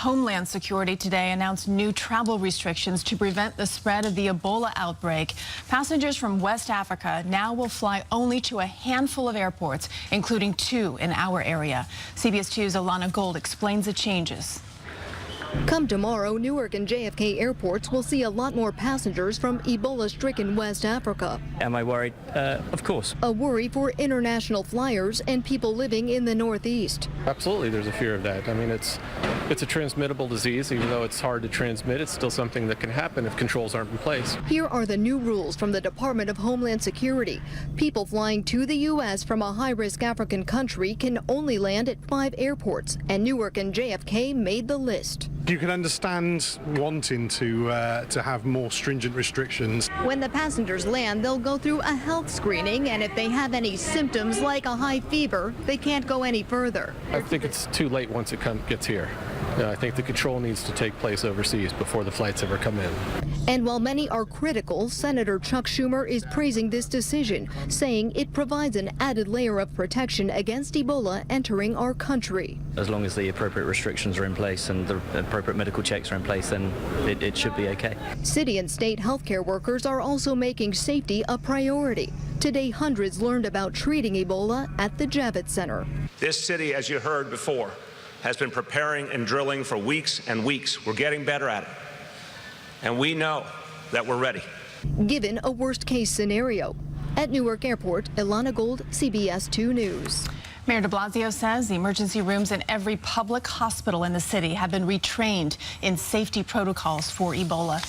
Homeland Security today announced new travel restrictions to prevent the spread of the Ebola outbreak. Passengers from West Africa now will fly only to a handful of airports, including 2 in our area. CBS 2's Ilana Gold explains the changes. Come tomorrow, Newark and JFK airports will see a lot more passengers from Ebola-stricken West Africa. Am I worried? Of course. A worry for international flyers and people living in the Northeast. Absolutely, there's a fear of that. I mean, it's a transmittable disease. Even though it's hard to transmit, it's still something that can happen if controls aren't in place. Here are the new rules from the Department of Homeland Security. People flying to the U.S. from a high-risk African country can only land at 5 airports, and Newark and JFK made the list. You can understand wanting to have more stringent restrictions. When the passengers land, they'll go through a health screening, and if they have any symptoms like a high fever, they can't go any further. I think it's too late once it gets here. I think the control needs to take place overseas before the flights ever come in. And while many are critical, Senator Chuck Schumer is praising this decision, saying it provides an added layer of protection against Ebola entering our country. As long as the appropriate restrictions are in place and the appropriate medical checks are in place, then it should be okay. City and state healthcare workers are also making safety a priority. Today, hundreds learned about treating Ebola at the Javits Center. This city, as you heard before, has been preparing and drilling for weeks and weeks. We're getting better at it. And we know that we're ready. Given a worst-case scenario. At Newark Airport, Ilana Gold, CBS 2 News. Mayor de Blasio says the emergency rooms in every public hospital in the city have been retrained in safety protocols for Ebola.